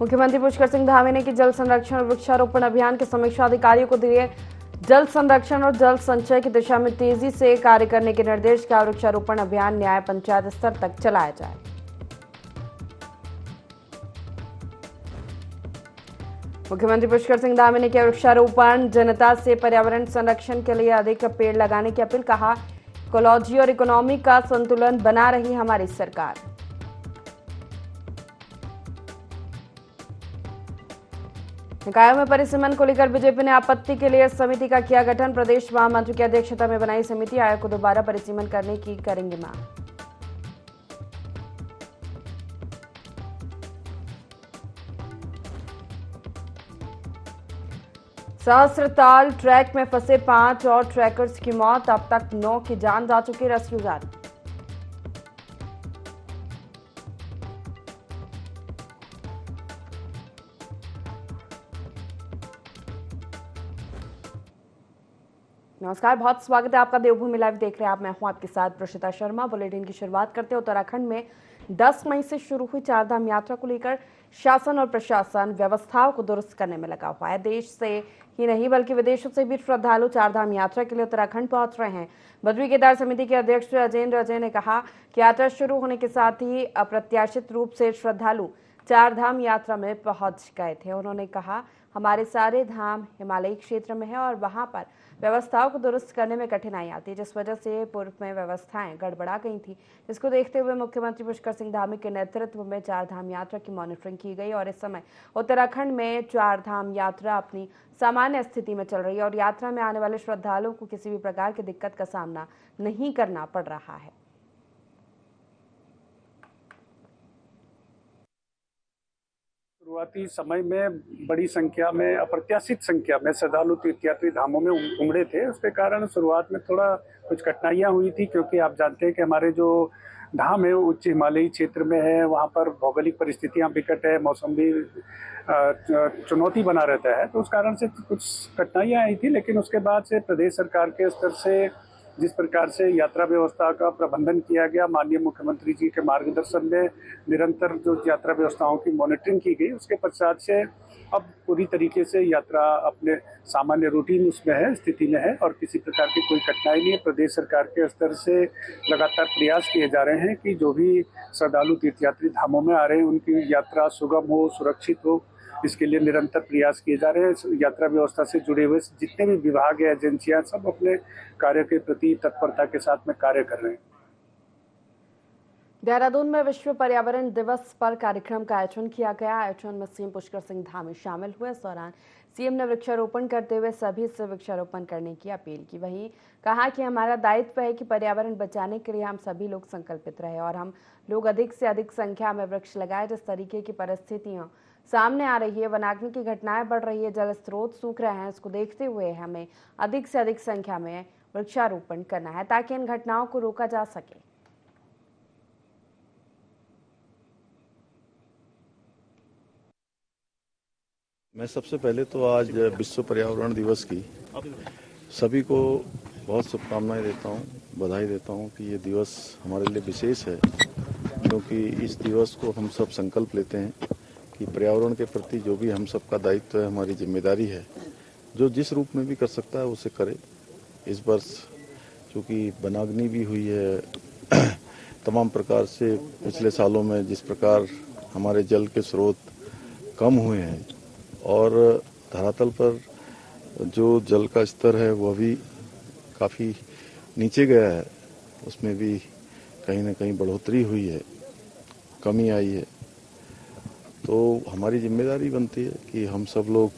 मुख्यमंत्री पुष्कर सिंह धामी ने की जल संरक्षण और वृक्षारोपण अभियान के समीक्षा, अधिकारियों को दिए जल संरक्षण और जल संचय की दिशा में तेजी से कार्य करने के निर्देश। का वृक्षारोपण अभियान न्याय पंचायत स्तर तक चलाया जाए। मुख्यमंत्री पुष्कर सिंह धामी ने किया वृक्षारोपण, जनता से पर्यावरण संरक्षण के लिए अधिक पेड़ लगाने की अपील। कहा, इकोलॉजी और इकोनॉमी का संतुलन बना रही हमारी सरकार। निकायों में परिसीमन को लेकर बीजेपी ने आपत्ति के लिए समिति का किया गठन। प्रदेश महामंत्री की अध्यक्षता में बनाई समिति आयोग को दोबारा परिसीमन करने की करेंगे मांग। सहस्त्रताल ट्रैक में फंसे 5 और ट्रैकर्स की मौत, अब तक 9 की जान जा चुकी। रेस्क्यू जारी। नमस्कार, बहुत स्वागत है आपका देवभूमि लाइव देख रहे हैं आप। मैं हूं आपके साथ प्रशिता शर्मा। बुलेटिन की शुरुआत करते हैं। उत्तराखंड में 10 मई से शुरू हुई चारधाम यात्रा को लेकर शासन और प्रशासन व्यवस्थाओं को दुरुस्त करने में लगा हुआ है। देश से ही नहीं बल्कि विदेशों से भी श्रद्धालु चारधाम यात्रा के लिए उत्तराखंड पहुंच रहे हैं। बद्री केदार समिति के अध्यक्ष अजेंद्र अजय ने कहा कि यात्रा शुरू होने के साथ ही अप्रत्याशित रूप से श्रद्धालु चारधाम यात्रा में पहुंच गए थे। उन्होंने कहा, हमारे सारे धाम हिमालयी क्षेत्र में है और वहां पर व्यवस्थाओं को दुरुस्त करने में कठिनाई आती है, जिस वजह से पूर्व में व्यवस्थाएं गड़बड़ा गई थी। इसको देखते हुए मुख्यमंत्री पुष्कर सिंह धामी के नेतृत्व में चारधाम यात्रा की मॉनिटरिंग की गई और इस समय उत्तराखंड में चारधाम यात्रा अपनी सामान्य स्थिति में चल रही है और यात्रा में आने वाले श्रद्धालुओं को किसी भी प्रकार की दिक्कत का सामना नहीं करना पड़ रहा है। शुरुआती समय में बड़ी संख्या में, अप्रत्याशित संख्या में श्रद्धालु तीर्थयात्री धामों में उमड़े थे। उसके कारण शुरुआत में थोड़ा कुछ कठिनाइयां हुई थी, क्योंकि आप जानते हैं कि हमारे जो धाम है वो उच्च हिमालयी क्षेत्र में है। वहाँ पर भौगोलिक परिस्थितियां विकट है, मौसम भी चुनौती बना रहता है, तो उस कारण से कुछ कठिनाइयां आई थी। लेकिन उसके बाद से प्रदेश सरकार के स्तर से जिस प्रकार से यात्रा व्यवस्था का प्रबंधन किया गया, माननीय मुख्यमंत्री जी के मार्गदर्शन में निरंतर जो यात्रा व्यवस्थाओं की मॉनिटरिंग की गई, उसके पश्चात से अब पूरी तरीके से यात्रा अपने सामान्य रूटीन उसमें है, स्थिति में है और किसी प्रकार की कोई कठिनाई नहीं है। प्रदेश सरकार के स्तर से लगातार प्रयास किए जा रहे हैं कि जो भी श्रद्धालु तीर्थयात्री धामों में आ रहे हैं उनकी यात्रा सुगम हो, सुरक्षित हो, इसके लिए निरंतर प्रयास किए जा रहे हैं। यात्रा व्यवस्था से जुड़े हुए जितने भी विभाग या एजेंसियां सब अपने कार्य के प्रति तत्परता के साथ में कार्य कर रहे हैं। देहरादून में विश्व पर्यावरण दिवस पर कार्यक्रम का आयोजन किया गया। आयोजन में सीएम पुष्कर सिंह धामी शामिल हुए। इस दौरान सीएम ने वृक्षारोपण करते हुए सभी से वृक्षारोपण करने की अपील की। वहीं कहा कि हमारा दायित्व है कि पर्यावरण बचाने के लिए हम सभी लोग संकल्पित रहे और हम लोग अधिक से अधिक संख्या में वृक्ष लगाए। जिस तरीके की परिस्थितियां सामने आ रही है, वनाग्नि की घटनाएं बढ़ रही है, जल स्रोत सूख रहे हैं, इसको देखते हुए हमें अधिक से अधिक संख्या में वृक्षारोपण करना है ताकि इन घटनाओं को रोका जा सके। मैं सबसे पहले तो आज विश्व पर्यावरण दिवस की सभी को बहुत शुभकामनाएं देता हूं, बधाई देता हूं कि ये दिवस हमारे लिए विशेष है, क्योंकि इस दिवस को हम सब संकल्प लेते हैं कि पर्यावरण के प्रति जो भी हम सबका दायित्व है, हमारी जिम्मेदारी है, जो जिस रूप में भी कर सकता है उसे करे। इस वर्ष चूँकि वनाग्नि भी हुई है, तमाम प्रकार से पिछले सालों में जिस प्रकार हमारे जल के स्रोत कम हुए हैं और धरातल पर जो जल का स्तर है वह भी काफ़ी नीचे गया है, उसमें भी कहीं ना कहीं बढ़ोतरी हुई है, कमी आई है। तो हमारी जिम्मेदारी बनती है कि हम सब लोग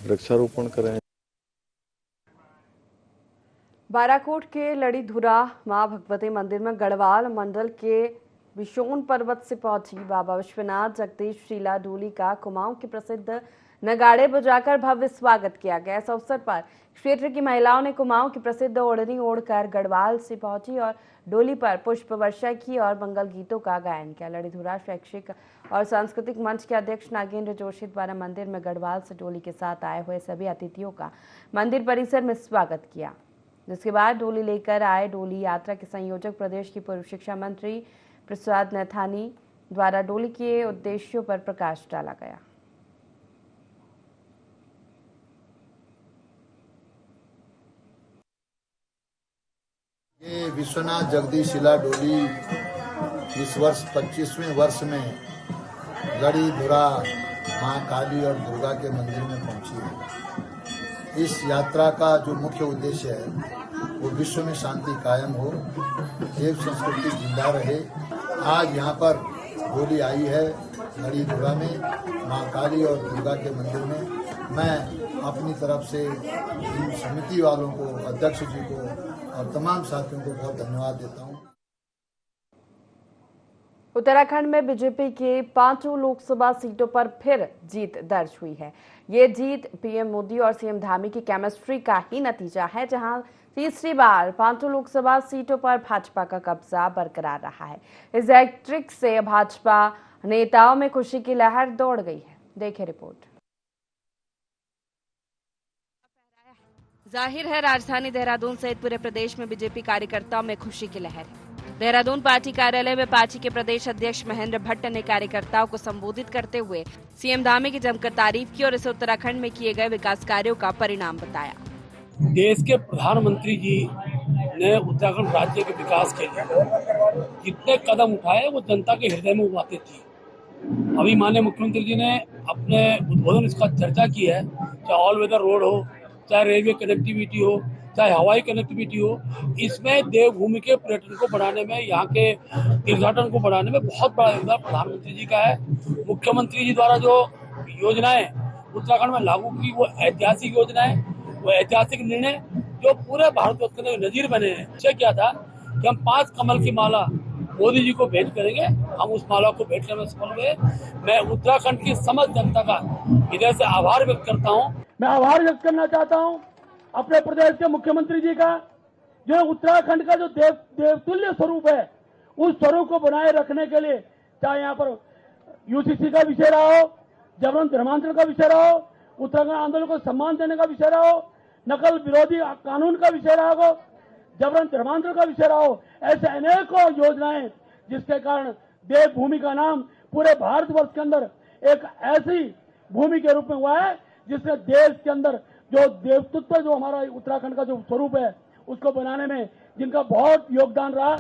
वृक्षारोपण करें। बाराकोट के लड़ीधुरा मां भगवती मंदिर में गढ़वाल मंडल के विशोन पर्वत से पहुंची बाबा विश्वनाथ जगदीश शीला डोली का कुमाऊं के प्रसिद्ध नगाड़े बजाकर भव्य स्वागत किया गया। इस अवसर पर क्षेत्र की महिलाओं ने कुमाऊं की प्रसिद्ध ओढ़नी ओढ़कर गढ़वाल से पहुंची और डोली पर पुष्प वर्षा की और मंगल गीतों का गायन किया। लड़ीधुरा शैक्षिक और सांस्कृतिक मंच के अध्यक्ष नागेंद्र जोशी द्वारा मंदिर में गढ़वाल से डोली के साथ आए हुए सभी अतिथियों का मंदिर परिसर में स्वागत किया, जिसके बाद डोली लेकर आए डोली यात्रा के संयोजक प्रदेश की पूर्व शिक्षा मंत्री प्रसाद नैथानी द्वारा डोली के उद्देश्यों पर प्रकाश डाला गया। ये विश्वनाथ जगदीश शिला डोली इस वर्ष 25वें वर्ष में लड़ीधुरा मां काली और दुर्गा के मंदिर में पहुंची है। इस यात्रा का जो मुख्य उद्देश्य है वो विश्व में शांति कायम हो, देव संस्कृति जिंदा रहे। आज यहाँ पर डोली आई है लड़ीधुरा में मां काली और दुर्गा के मंदिर में। मैं अपनी तरफ से इन समिति वालों को, अध्यक्ष जी को और तमाम साथियों को बहुत धन्यवाद देता हूँ। उत्तराखंड में बीजेपी के 5 लोकसभा सीटों पर फिर जीत दर्ज हुई है। ये जीत पीएम मोदी और सीएम धामी की केमिस्ट्री का ही नतीजा है, जहां तीसरी बार 5 लोकसभा सीटों पर भाजपा का कब्जा बरकरार रहा है। इस हैट्रिक से भाजपा नेताओं में खुशी की लहर दौड़ गई है। देखें रिपोर्ट। जाहिर है राजधानी देहरादून सहित पूरे प्रदेश में बीजेपी कार्यकर्ताओं में खुशी की लहर है। देहरादून पार्टी कार्यालय में पार्टी के प्रदेश अध्यक्ष महेंद्र भट्ट ने कार्यकर्ताओं को संबोधित करते हुए सीएम धामी की जमकर तारीफ की और इसे उत्तराखंड में किए गए विकास कार्यों का परिणाम बताया। देश के प्रधानमंत्री जी ने उत्तराखंड राज्य के विकास के लिए जितने कदम उठाए वो जनता के हृदय में उबाते थे। अभी माननीय मुख्यमंत्री जी ने अपने उद्बोधन इसका चर्चा की है, चाहे ऑल वेदर रोड हो, चाहे रेलवे कनेक्टिविटी हो, चाहे हवाई कनेक्टिविटी हो। इसमें देवभूमि के पर्यटन को बढ़ाने में, यहाँ के तीर्थाटन को बढ़ाने में बहुत बड़ा योगदान प्रधानमंत्री जी का है। मुख्यमंत्री जी द्वारा जो योजनाएं उत्तराखंड में लागू की वो ऐतिहासिक योजनाएं, वो ऐतिहासिक निर्णय जो पूरे भारतवर्ष के नजीर बने हैं। इससे क्या था कि हम 5 कमल की माला मोदी जी को भेंट करेंगे, हम उस माला को भेंट करने में सफल हुए। मैं उत्तराखंड की समस्त जनता का हृदय से आभार व्यक्त करता हूँ। मैं आभार व्यक्त करना चाहता हूं अपने प्रदेश के मुख्यमंत्री जी का, जो उत्तराखंड का जो देवतुल्य स्वरूप है, उस स्वरूप को बनाए रखने के लिए, चाहे यहाँ पर यूसीसी का विषय रहा हो, जबरन धर्मांतरण का विषय रहा हो, उत्तराखंड आंदोलन को सम्मान देने का विषय रहा हो, नकल विरोधी कानून का विषय रहा हो, जबरन धर्मांतरण का विषय रहा हो, ऐसे अनेकों योजनाएं जिसके कारण देवभूमि का नाम पूरे भारतवर्ष के अंदर एक ऐसी भूमि के रूप में हुआ है जिसने देश के अंदर जो देवतत्व, जो हमारा उत्तराखंड का जो स्वरूप है, उसको बनाने में जिनका बहुत योगदान रहा।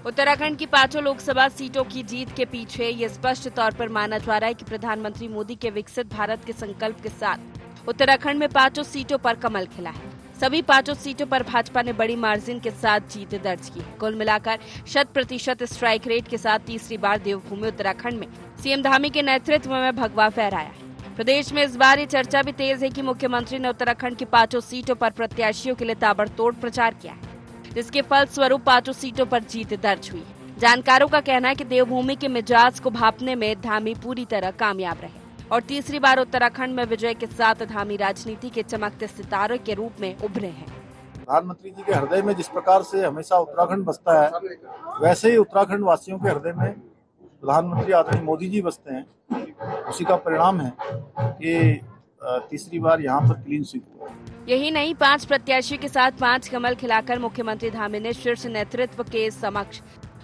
उत्तराखंड की 5 लोकसभा सीटों की जीत के पीछे ये स्पष्ट तौर पर माना जा रहा है कि प्रधानमंत्री मोदी के विकसित भारत के संकल्प के साथ उत्तराखंड में 5 सीटों पर कमल खिला है। सभी 5 सीटों पर भाजपा ने बड़ी मार्जिन के साथ जीत दर्ज की है। कुल मिलाकर 100% स्ट्राइक रेट के साथ तीसरी बार देवभूमि उत्तराखंड में सीएम धामी के नेतृत्व में भगवा फहराया है। प्रदेश में इस बार ये चर्चा भी तेज है कि मुख्यमंत्री ने उत्तराखंड की 5 सीटों पर प्रत्याशियों के लिए ताबड़तोड़ प्रचार किया है, जिसके फलस्वरूप 5 सीटों पर जीत दर्ज हुई है। जानकारों का कहना है कि देवभूमि के मिजाज को भांपने में धामी पूरी तरह कामयाब रहे और तीसरी बार उत्तराखंड में विजय के साथ धामी राजनीति के चमकते सितारे के रूप में उभरे हैं। प्रधानमंत्री जी के हृदय में जिस प्रकार से हमेशा उत्तराखंड बसता है, वैसे ही उत्तराखंड वासियों के हृदय में प्रधानमंत्री आदरणीय मोदी जी बसते हैं। उसी का परिणाम है कि तीसरी बार यहाँ पर क्लीन स्वीप हुआ। यही नहीं, 5 प्रत्याशियों के साथ 5 कमल खिलाकर मुख्यमंत्री धामी ने शीर्ष नेतृत्व के समक्ष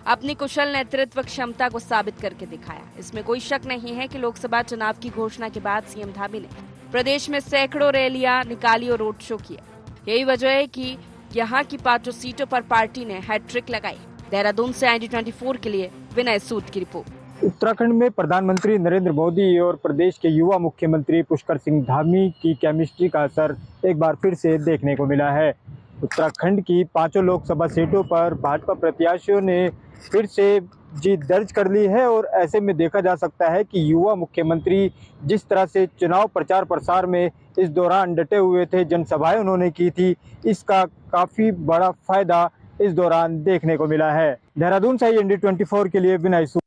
अपनी कुशल नेतृत्व क्षमता को साबित करके दिखाया। इसमें कोई शक नहीं है कि लोकसभा चुनाव की घोषणा के बाद सीएम धामी ने प्रदेश में सैकड़ों रैलियां निकाली और रोड शो किया। यही वजह है कि यहाँ की 5 सीटों पर पार्टी ने हैट्रिक लगाई। देहरादून से IND24 के लिए विनय सूद की रिपोर्ट। उत्तराखंड में प्रधानमंत्री नरेंद्र मोदी और प्रदेश के युवा मुख्यमंत्री पुष्कर सिंह धामी की केमिस्ट्री का असर एक बार फिर से देखने को मिला है। उत्तराखंड की 5 लोकसभा सीटों पर भाजपा प्रत्याशियों ने फिर से जीत दर्ज कर ली है और ऐसे में देखा जा सकता है कि युवा मुख्यमंत्री जिस तरह से चुनाव प्रचार प्रसार में इस दौरान डटे हुए थे, जनसभाएं उन्होंने की थी, इसका काफ़ी बड़ा फायदा इस दौरान देखने को मिला है। देहरादून से IND24 के लिए विनय सूद।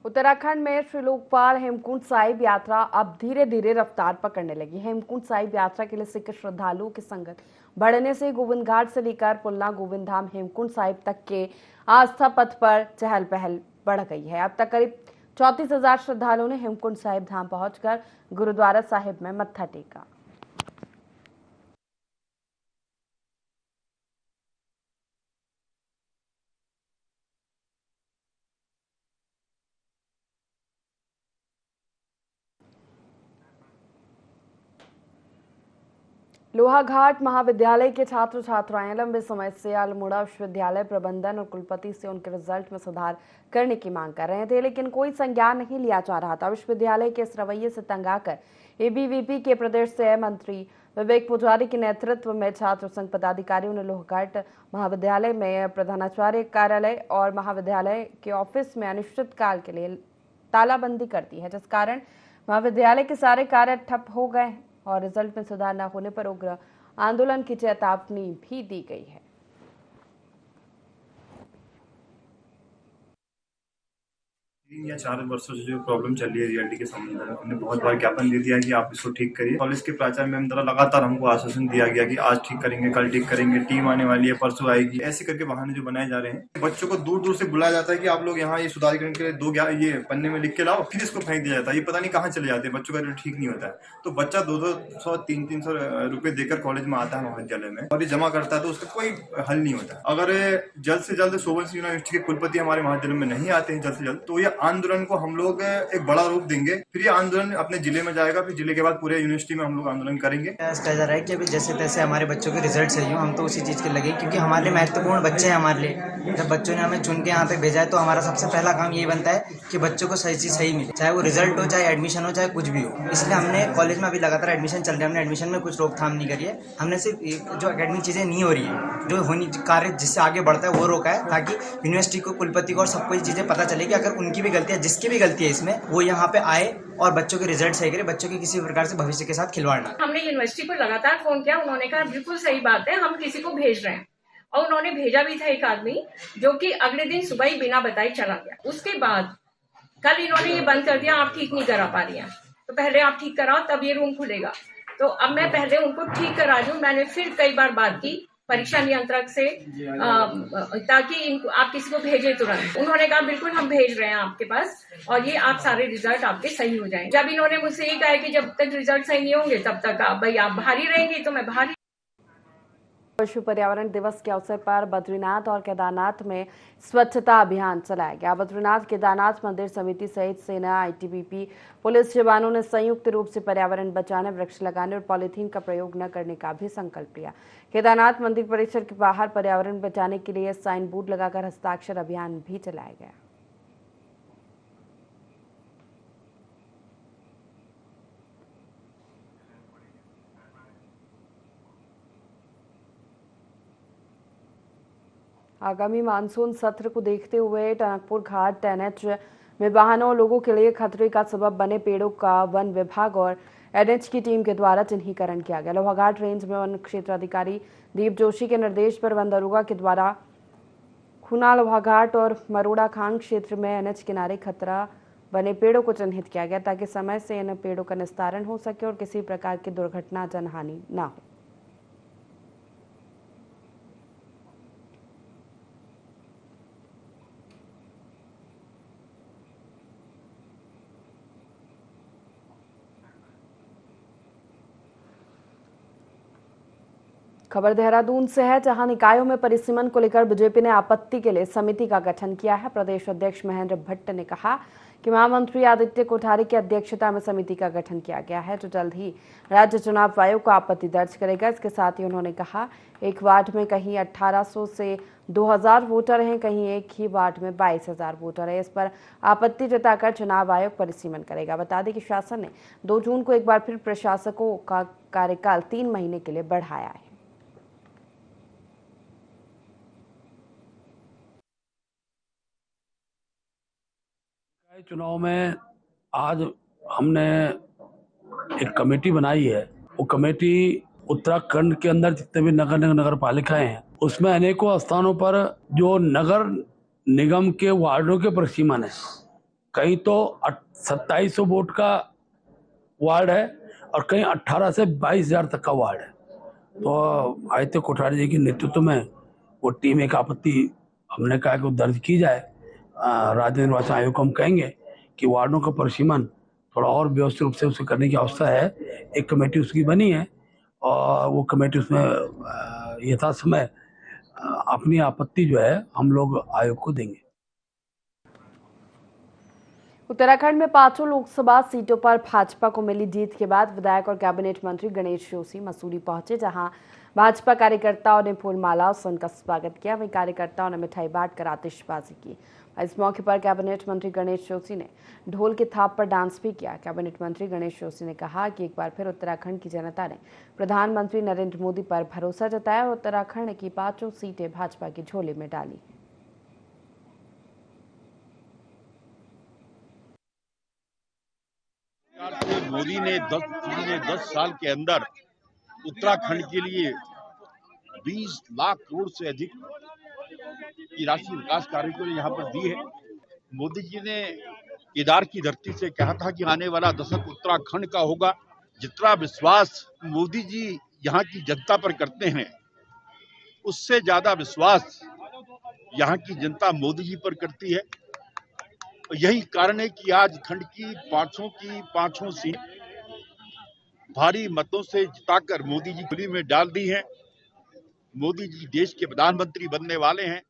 उत्तराखंड में श्री लोकपाल हेमकुंड साहिब यात्रा अब धीरे धीरे रफ्तार पकड़ने लगी है। हेमकुंड साहिब यात्रा के लिए सिख श्रद्धालुओं की संगत बढ़ने से गोविंद घाट से लेकर पुलना गोविंद धाम हेमकुंड साहिब तक के आस्था पथ पर चहल पहल बढ़ गई है। अब तक करीब 34,000 श्रद्धालुओं ने हेमकुंड साहिब धाम पहुंचकर गुरुद्वारा साहिब में मत्था टेका। लोहाघाट महाविद्यालय के छात्र छात्राएं लंबे समय से अल्मोड़ा विश्वविद्यालय प्रबंधन और कुलपति से उनके रिजल्ट में सुधार करने की मांग कर रहे थे, लेकिन कोई संज्ञान नहीं लिया जा रहा था। विश्वविद्यालय के इस रवैये से तंग आकर एबीवीपी के प्रदेश सह मंत्री विवेक पुजारी के नेतृत्व में छात्र संघ पदाधिकारियों ने लोहाघाट महाविद्यालय में प्रधानाचार्य कार्यालय और महाविद्यालय के ऑफिस में अनिश्चितकाल के लिए तालाबंदी कर दी है, जिस कारण महाविद्यालय के सारे कार्य ठप हो गए हैं और रिजल्ट में सुधार न होने पर उग्र आंदोलन की चेतावनी भी दी गई है। 3 या 4 वर्षों से जो प्रॉब्लम चल रही है रियलिटी के संबंध में, हमने बहुत बार ज्ञापन दे दिया है कि आप इसको ठीक करिए। कॉलेज के प्राचार्य मैम द्वारा लगातार हमको आश्वासन दिया गया कि आज ठीक करेंगे, कल ठीक करेंगे, टीम आने वाली है, परसों आएगी। ऐसे करके बहाने जो बनाए जा रहे हैं, बच्चों को दूर दूर से बुलाया जाता है कि आप लोग यहाँ ये सुधारीकरण के लिए 2 ये पन्ने में लिख के लाओ, फिर इसको फेंक दिया जाता है। ये पता नहीं कहाँ चले जाते हैं, बच्चों का रिजल्ट ठीक नहीं होता है। तो बच्चा 200 300 रुपए देकर कॉलेज में आता है महाविद्यालय में और ये जमा करता है, तो उसका कोई हल नहीं होता। अगर जल्द से जल्द सोबर्स यूनिवर्सिटी के कुलपति हमारे महाविद्यालय में नहीं आते हैं जल्द से जल्द, तो ये आंदोलन को हम लोग एक बड़ा रूप देंगे। फिर ये आंदोलन अपने जिले में जाएगा, फिर जिले के बाद पूरे यूनिवर्सिटी में हम लोग आंदोलन करेंगे। कहा जा रहा है कि अभी जैसे तैसे हमारे बच्चों के रिजल्ट सही हो, हम तो उसी चीज़ के लगे, क्योंकि हमारे लिए महत्वपूर्ण बच्चे हैं। हमारे लिए जब बच्चों ने हमें चुन के यहाँ तक भेजा है, तो हमारा सबसे पहला काम यही बनता है कि बच्चों को सही चीज़ सही मिले, चाहे वो रिजल्ट हो, चाहे एडमिशन हो, चाहे कुछ भी हो। इसलिए हमने कॉलेज में अभी लगातार एडमिशन चल रहे हैं, हमने एडमिशन में कुछ रोकथाम नहीं करी है। हमने सिर्फ जो एकेडमिक चीज़ें नहीं हो रही है, जो होनी कार्य जिससे आगे बढ़ता है, वो रोका है, ताकि यूनिवर्सिटी को, कुलपति को और सबको ये चीज़ें पता चले कि अगर उनकी भी गलती है, जिसकी भी गलती है इसमें, वो यहाँ पे आए और बच्चों के रिजल्ट सही करे, बच्चों के किसी प्रकार से भविष्य के साथ खिलवाड़ ना। हमने यूनिवर्सिटी को लगातार फोन किया, उन्होंने कहा बिल्कुल सही बात है, हम किसी को भेज रहे हैं। और उन्होंने भेजा भी था एक आदमी, जो कि अगले दिन सुबह ही बिना बताए चला गया। उसके बाद कल इन्होंने ये बंद कर दिया, आप ठीक नहीं करा पा रही हैं, तो पहले आप ठीक कराओ तब ये रूम खुलेगा। तो अब मैं पहले उनको ठीक करा रही हूँ। मैंने फिर कई बार बात की परीक्षा नियंत्रक से, ताकि इनको आप किसी को भेजें तुरंत। उन्होंने कहा बिल्कुल हम भेज रहे हैं आपके पास, और ये आप सारे रिजल्ट आपके सही हो जाएंगे। जब इन्होंने मुझसे ये कहा कि जब तक रिजल्ट सही नहीं होंगे तब तक भाई आप बाहर ही रहेंगे, तो मैं बाहर ही। विश्व पर्यावरण दिवस के अवसर पर बद्रीनाथ और केदारनाथ में स्वच्छता अभियान चलाया गया। बद्रीनाथ केदारनाथ मंदिर समिति सहित सेना, आईटीबीपी, पुलिस जवानों ने संयुक्त रूप से पर्यावरण बचाने, वृक्ष लगाने और पॉलीथीन का प्रयोग न करने का भी संकल्प लिया। केदारनाथ मंदिर परिसर के बाहर पर्यावरण बचाने के लिए साइन बोर्ड लगाकर हस्ताक्षर अभियान भी चलाया गया। आगामी मानसून सत्र को देखते हुए टनकपुर घाट एनएच में वाहनों और लोगों के लिए खतरे का सबब बने पेड़ों का वन विभाग और एनएच की टीम के द्वारा चिन्हीकरण किया गया। लोहाघाट रेंज में वन क्षेत्र अधिकारी दीप जोशी के निर्देश पर वन दरोगा के द्वारा खुना, लोहाघाट और मरोड़ा खांग क्षेत्र में एनएच किनारे खतरा बने पेड़ों को चिन्हित किया गया, ताकि समय से इन पेड़ों का निस्तारण हो सके और किसी प्रकार की दुर्घटना, जनहानि न हो। खबर देहरादून से है, जहां निकायों में परिसीमन को लेकर बीजेपी ने आपत्ति के लिए समिति का गठन किया है। प्रदेश अध्यक्ष महेंद्र भट्ट ने कहा कि महामंत्री आदित्य कोठारी की अध्यक्षता में समिति का गठन किया गया है, जो जल्द ही राज्य चुनाव आयोग को आपत्ति दर्ज करेगा। इसके साथ ही उन्होंने कहा, एक वार्ड में कहीं 1800 से 2000 वोटर हैं, कहीं एक ही वार्ड में 22,000 वोटर है। इस पर आपत्ति जताकर चुनाव आयोग परिसीमन करेगा। बता दें कि शासन ने 2 जून को एक बार फिर प्रशासकों का कार्यकाल 3 महीने के लिए बढ़ाया है। चुनाव में आज हमने एक कमेटी बनाई है। वो कमेटी उत्तराखंड के अंदर जितने भी नगर पालिकाएं हैं, उसमें अनेकों स्थानों पर जो नगर निगम के वार्डों के परिसीमन है, कहीं तो 2700 वोट का वार्ड है और कहीं 18 से 22,000 तक का वार्ड है। तो आदित्य कोठारी जी के नेतृत्व में वो टीम एक आपत्ति हमने कहा कि दर्ज की जाए। राज्य निर्वाचन आयोग को हम कहेंगे कि वार्डों का परिसीमन थोड़ा और व्यवस्थित रूप से उसे करने की आवश्यकता है। एक कमेटी उसकी बनी है और वो कमेटी उसमें यथा समय अपनी आपत्ति जो है हम लोग आयोग को देंगे। उत्तराखंड में 5 लोकसभा सीटों पर भाजपा को मिली जीत के बाद विधायक और कैबिनेट मंत्री गणेश जोशी मसूरी पहुंचे, जहां भाजपा कार्यकर्ताओं ने फूलमालाओं से उनका स्वागत किया। वहीं कार्यकर्ताओं ने मिठाई बांटकर आतिशबाजी की। इस मौके पर कैबिनेट मंत्री गणेश जोशी ने ढोल की थाप पर डांस भी किया। कैबिनेट मंत्री गणेश जोशी ने कहा कि एक बार फिर उत्तराखंड की जनता ने प्रधानमंत्री नरेंद्र मोदी पर भरोसा जताया और उत्तराखंड की 5 सीटें भाजपा की झोली में डाली। मोदी ने 10 साल के अंदर उत्तराखंड के लिए 20 लाख करोड़ से अधिक की राशि विकास कार्य के लिए यहाँ पर दी है। मोदी जी ने केदार की धरती से कहा था कि आने वाला दशक उत्तराखंड का होगा। जितना विश्वास मोदी जी यहाँ की जनता पर करते हैं, उससे ज्यादा विश्वास यहाँ की जनता मोदी जी पर करती है। यही कारण है कि आज खंड की पांचों सीट भारी मतों से जिताकर मोदी जी झोली में डाल दी है। मोदी जी देश के प्रधानमंत्री बनने वाले हैं।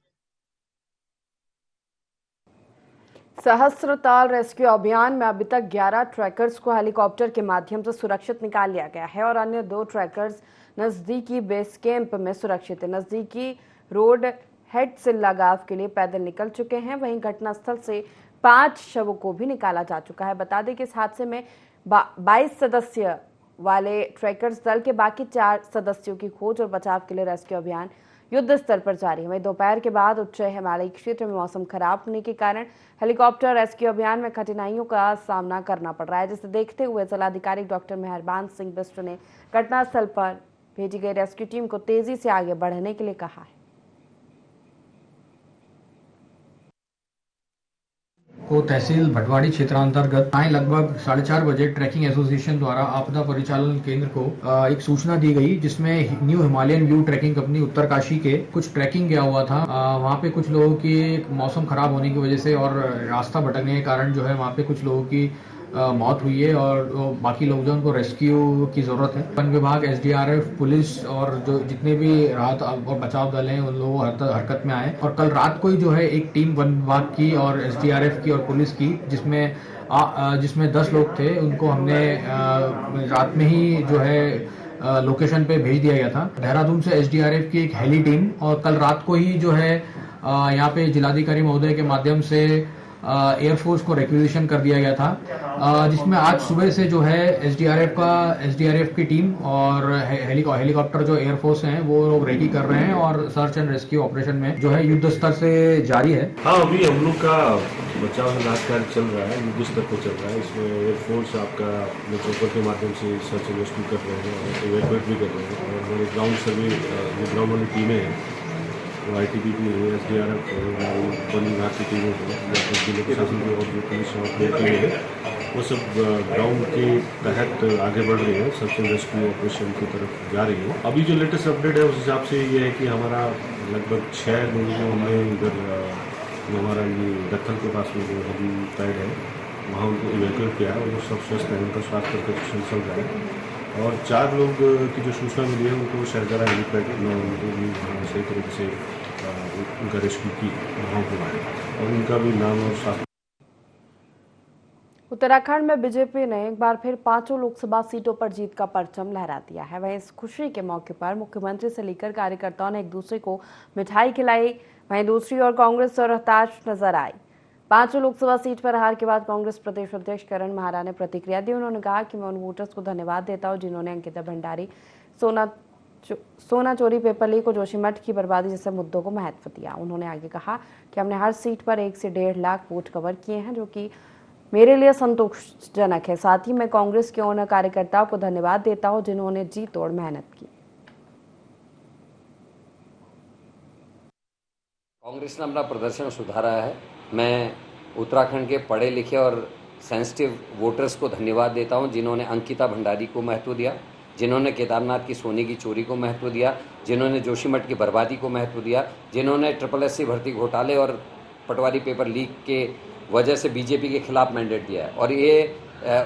सहस्त्रताल रेस्क्यू अभियान में अभी तक 11 ट्रैकर्स को हेलीकॉप्टर के माध्यम से सुरक्षित निकाल लिया गया है और अन्य 2 ट्रैकर्स नजदीकी बेस कैंप में सुरक्षित है। नजदीकी रोड हेड से लगाव के लिए पैदल निकल चुके हैं। वहीं घटनास्थल से 5 शवों को भी निकाला जा चुका है। बता दें कि इस हादसे में 22 सदस्य वाले ट्रैकर्स दल के बाकी 4 सदस्यों की खोज और बचाव के लिए रेस्क्यू अभियान युद्ध स्तर पर जारी है। वहीं दोपहर के बाद उच्च हिमालयी क्षेत्र में मौसम खराब होने के कारण हेलीकॉप्टर रेस्क्यू अभियान में कठिनाइयों का सामना करना पड़ रहा है, जिसे देखते हुए जिलाधिकारी डॉक्टर मेहरबान सिंह बिष्ट ने घटनास्थल पर भेजी गई रेस्क्यू टीम को तेजी से आगे बढ़ने के लिए कहा है। को तहसील भटवाड़ी क्षेत्रांतर्गत आए लगभग 4:30 बजे ट्रैकिंग एसोसिएशन द्वारा आपदा परिचालन केंद्र को एक सूचना दी गई, जिसमें new Himalayan view trekking company Uttarkashi के कुछ ट्रैकिंग गया हुआ था। वहाँ पे कुछ लोगों की मौसम खराब होने की वजह से और रास्ता भटकने के कारण जो है वहाँ पे कुछ लोगों की मौत हुई है और बाकी लोग जो उनको रेस्क्यू की जरूरत है। वन विभाग, SDRF, पुलिस और जो जितने भी राहत और बचाव दल हैं उन लोगों हरकत में आए। और कल रात को ही जो है एक टीम वन विभाग की और SDRF की और पुलिस की, जिसमें 10 लोग थे, उनको हमने रात में ही जो है लोकेशन पे भेज दिया गया था। देहरादून से SDRF की एक हेली टीम और कल रात को ही जो है यहाँ पे जिलाधिकारी महोदय के माध्यम से एयरफोर्स को रिक्विजिशन कर दिया गया था, जिसमें आज सुबह से जो है SDRF की टीम और हेलीकॉप्टर जो एयरफोर्स हैं वो लोग रेडी कर रहे हैं और सर्च एंड रेस्क्यू ऑपरेशन में जो है युद्ध स्तर से जारी है। हाँ, अभी हम लोग का बचाव राहत कार्य चल रहा है, युद्ध स्तर पर चल रहा है। इसमें एयरफोर्स आपका चौपर के माध्यम से सर्च एंड रेस्क्यू कर रहे हैं और इवैक्यूएट भी कर रहे हैं। और हमारे ग्राउंड सर्वे ग्राउंड वाली टीमें हैं, ITBP है, SDRF है, वन विभाग की टीमें हैं, जिले प्रशासन की और जो पुलिस और टीमें हैं, वो सब ग्राउंड के तहत आगे बढ़ रही है, सर्च एंड रेस्क्यू ऑपरेशन की तरफ जा रही है। अभी जो लेटेस्ट अपडेट है उस हिसाब से ये है कि हमारा लगभग 6 लोगों को हमने इधर हमारा ये दत्थल के पास में जो हेली पैड है वहाँ उनको इवैक्यूएट किया है और वो सब स्वस्थ है, उनका स्वास्थ्य परीक्षण चल रहा है। और 4 लोग की जो सूचना मिली है उनको शहजादा हेलीपैड उनको भी सही तरीके से उनका रेस्क्यू की वहाँ हुआ है और उनका भी नाम और स्वास्थ्य। उत्तराखंड में बीजेपी ने एक बार फिर 5 लोकसभा सीटों पर जीत का परचम लहरा दिया है। वहीं इस खुशी के मौके पर मुख्यमंत्री से लेकर कार्यकर्ताओं ने एक दूसरे को मिठाई खिलाई। वहीं दूसरी ओर कांग्रेस और हताश नजर आई। 5 लोकसभा सीट पर हार के बाद कांग्रेस प्रदेश अध्यक्ष करण महारा ने प्रतिक्रिया दी। उन्होंने कहा कि मैं उन वोटर्स को धन्यवाद देता हूं जिन्होंने अंकिता भंडारी, सोना चोरी, पेपर लीक और जोशीमठ की बर्बादी जैसे मुद्दों को महत्व दिया। उन्होंने आगे कहा कि हमने हर सीट पर 1 से 1.5 लाख वोट कवर किए हैं, जो कि मेरे लिए संतोषजनक है। साथ ही मैं कांग्रेस के उन कार्यकर्ताओं को धन्यवाद देता हूं जिन्होंने जी तोड़ मेहनत की। कांग्रेस ने अपना प्रदर्शन सुधारा है। मैं उत्तराखंड के पढ़े लिखे और सेंसिटिव वोटर्स को धन्यवाद देता हूं जिन्होंने अंकिता भंडारी को महत्व दिया, जिन्होंने केदारनाथ की सोने की चोरी को महत्व दिया, जिन्होंने जोशीमठ की बर्बादी को महत्व दिया, जिन्होंने SSC भर्ती घोटाले और पटवारी पेपर लीक के वजह से बीजेपी के खिलाफ मैंडेट दिया है। और ये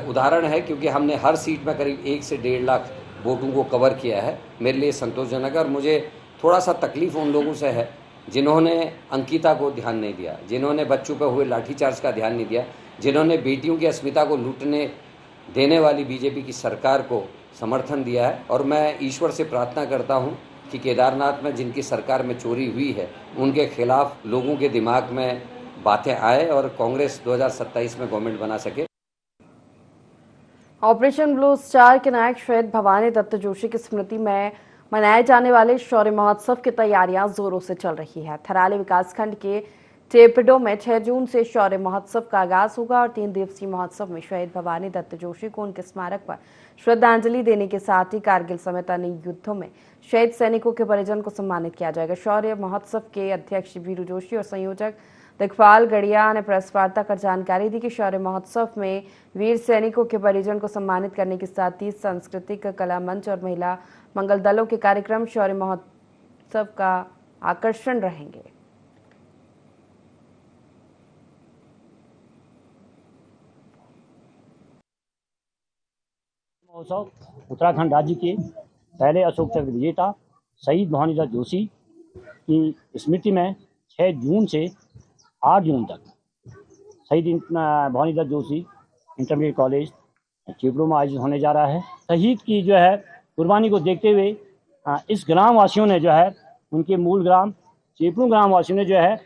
उदाहरण है क्योंकि हमने हर सीट में करीब 1 से 1.5 लाख वोटों को कवर किया है। मेरे लिए संतोषजनक है और मुझे थोड़ा सा तकलीफ उन लोगों से है जिन्होंने अंकिता को ध्यान नहीं दिया, जिन्होंने बच्चों पर हुए लाठीचार्ज का ध्यान नहीं दिया, जिन्होंने बेटियों की अस्मिता को लूटने देने वाली बीजेपी की सरकार को समर्थन दिया है। और मैं ईश्वर से प्रार्थना करता हूं कि केदारनाथ में जिनकी सरकार में चोरी हुई है उनके खिलाफ लोगों के दिमाग में बातें आए और कांग्रेस 2027 में गवर्नमेंट बना सके। ऑपरेशन ब्लू स्टार के नायक शहीद भवानी दत्त जोशी की स्मृति में मनाए जाने वाले शौर्य महोत्सव की तैयारियां जोरों से चल रही है। थराली विकासखंड के टेपडो में 6 जून से शौर्य महोत्सव का आगाज होगा और 3 दिवसीय महोत्सव में शहीद भवानी दत्त जोशी को उनके स्मारक पर श्रद्धांजलि देने के साथ ही कारगिल समेत अन्य युद्धों में शहीद सैनिकों के परिजन को सम्मानित किया जाएगा। शौर्य महोत्सव के अध्यक्ष वीरू जोशी और संयोजक दिखपाल गढ़िया ने प्रेस वार्ता कर जानकारी दी कि शौर्य महोत्सव में वीर सैनिकों के परिजन को सम्मानित करने के साथ ही सांस्कृतिक कला मंच और महिला मंगल दलों के कार्यक्रम शौर्य महोत्सव का आकर्षण रहेंगे। महोत्सव उत्तराखंड राज्य के पहले अशोक चक्र विजेता शहीद भवानी दत्त जोशी की स्मृति में 6 जून से 8 जून तक शहीद भवानी दत्त जोशी इंटरमीडिएट कॉलेज चिपड़ू में आयोजित होने जा रहा है। शहीद की जो है कुर्बानी को देखते हुए इस ग्राम वासियों ने जो है उनके मूल ग्राम चिपड़ू ग्राम वासियों ने जो है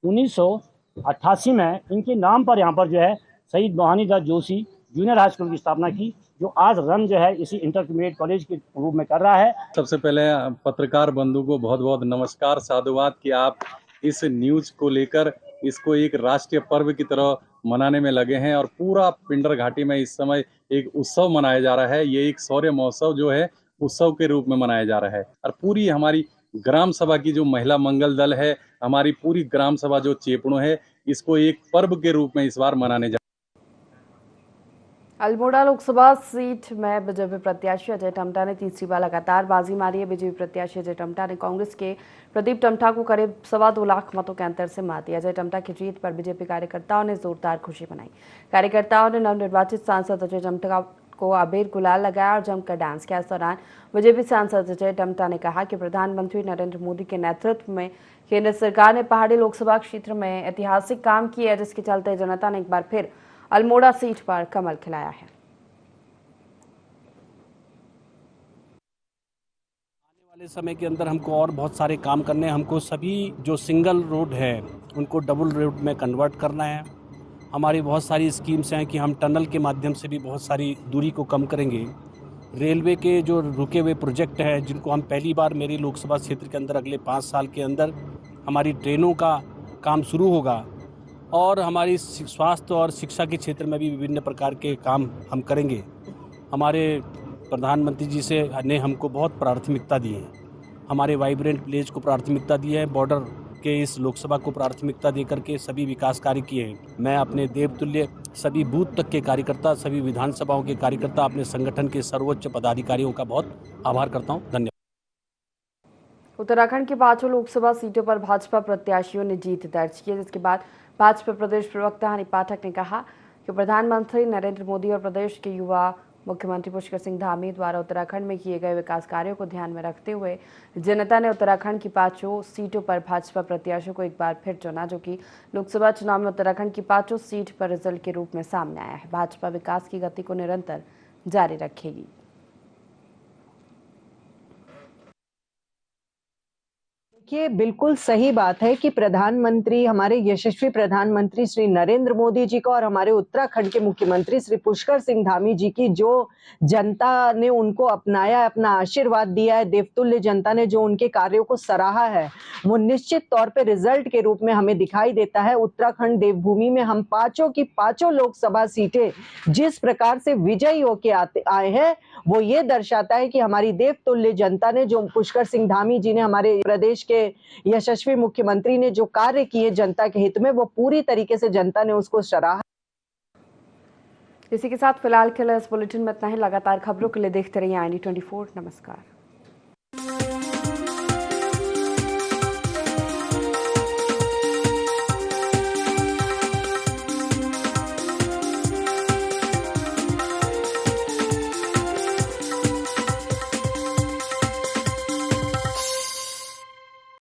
1988 में इनके नाम पर यहाँ पर जो है Shaheed Bhawani Dutt Joshi junior high school की स्थापना की, जो आज रन जो है इसी इंटरमीडिएट कॉलेज के रूप में कर रहा है। सबसे पहले पत्रकार बंधु को बहुत बहुत नमस्कार, साधुवाद कि आप इस न्यूज को लेकर इसको एक राष्ट्रीय पर्व की तरह मनाने में लगे हैं और पूरा पिंडर घाटी में इस समय एक उत्सव मनाया जा रहा है। ये एक शौर्य महोत्सव जो है उत्सव के रूप में मनाया जा रहा है और पूरी हमारी ग्राम सभा की जो महिला मंगल दल है, हमारी पूरी ग्राम सभा जो चेपड़ो है, इसको एक पर्व के रूप में इस बार मनाने जा। अल्मोड़ा लोकसभा सीट में बीजेपी प्रत्याशी अजय टम्टा ने तीसरी बार लगातार बाजी मारी है। बीजेपी प्रत्याशी अजय टम्टा ने कांग्रेस के प्रदीप टम्टा को करीब 2.25 लाख मतों के अंतर से मात दिया। अजय टम्टा की जीत पर बीजेपी कार्यकर्ताओं ने जोरदार खुशी मनाई। कार्यकर्ताओं ने नवनिर्वाचित सांसद अजय टम्टा को अबीर गुलाल लगाया और जमकर डांस किया। इस दौरान बीजेपी सांसद अजय टम्टा ने कहा कि प्रधानमंत्री नरेंद्र मोदी के नेतृत्व में केंद्र सरकार ने पहाड़ी लोकसभा क्षेत्र में ऐतिहासिक काम किए, जिसके चलते जनता ने एक बार फिर अल्मोड़ा सीट पर कमल खिलाया है। आने वाले समय के अंदर हमको और बहुत सारे काम करने हैं। हमको सभी जो सिंगल रोड है उनको डबल रोड में कन्वर्ट करना है। हमारी बहुत सारी स्कीम्स हैं कि हम टनल के माध्यम से भी बहुत सारी दूरी को कम करेंगे। रेलवे के जो रुके हुए प्रोजेक्ट हैं जिनको हम पहली बार मेरे लोकसभा क्षेत्र के अंदर अगले 5 साल के अंदर हमारी ट्रेनों का काम शुरू होगा और हमारी स्वास्थ्य और शिक्षा के क्षेत्र में भी विभिन्न प्रकार के काम हम करेंगे। हमारे प्रधानमंत्री जी से ने हमको बहुत प्राथमिकता दी है। हमारे वाइब्रेंट विलेज को प्राथमिकता दी है, बॉर्डर के इस लोकसभा को प्राथमिकता देकर के सभी विकास कार्य किए हैं। मैं अपने देवतुल्य सभी बूथ तक के कार्यकर्ता, सभी विधानसभाओं के कार्यकर्ता, अपने संगठन के सर्वोच्च पदाधिकारियों का बहुत आभार करता हूँ। धन्यवाद। उत्तराखंड की 5 लोकसभा सीटों पर भाजपा प्रत्याशियों ने जीत दर्ज की, जिसके बाद भाजपा प्रदेश प्रवक्ता हनी पाठक ने कहा कि प्रधानमंत्री नरेंद्र मोदी और प्रदेश के युवा मुख्यमंत्री पुष्कर सिंह धामी द्वारा उत्तराखंड में किए गए विकास कार्यों को ध्यान में रखते हुए जनता ने उत्तराखंड की 5 सीटों पर भाजपा प्रत्याशियों को एक बार फिर चुना, जो कि लोकसभा चुनाव में उत्तराखंड की 5 सीट पर रिजल्ट के रूप में सामने आया है। भाजपा विकास की गति को निरंतर जारी रखेगी। ये बिल्कुल सही बात है कि प्रधानमंत्री, हमारे यशस्वी प्रधानमंत्री श्री नरेंद्र मोदी जी का और हमारे उत्तराखंड के मुख्यमंत्री श्री पुष्कर सिंह धामी जी की जो जनता ने उनको अपनाया, अपना आशीर्वाद दिया है, देवतुल्य जनता ने जो उनके कार्यों को सराहा है, वो निश्चित तौर पे रिजल्ट के रूप में हमें दिखाई देता है। उत्तराखंड देवभूमि में हम 5 की 5 लोकसभा सीटें जिस प्रकार से विजयी होके आए हैं, वो ये दर्शाता है कि हमारी देवतुल्य जनता ने, जो पुष्कर सिंह धामी जी ने, हमारे प्रदेश के यशस्वी मुख्यमंत्री ने जो कार्य किए जनता के हित में, वो पूरी तरीके से जनता ने उसको सराहा। इसी के साथ फिलहाल के लिए इस बुलेटिन में इतना ही। लगातार खबरों के लिए देखते रहिए IND24। नमस्कार।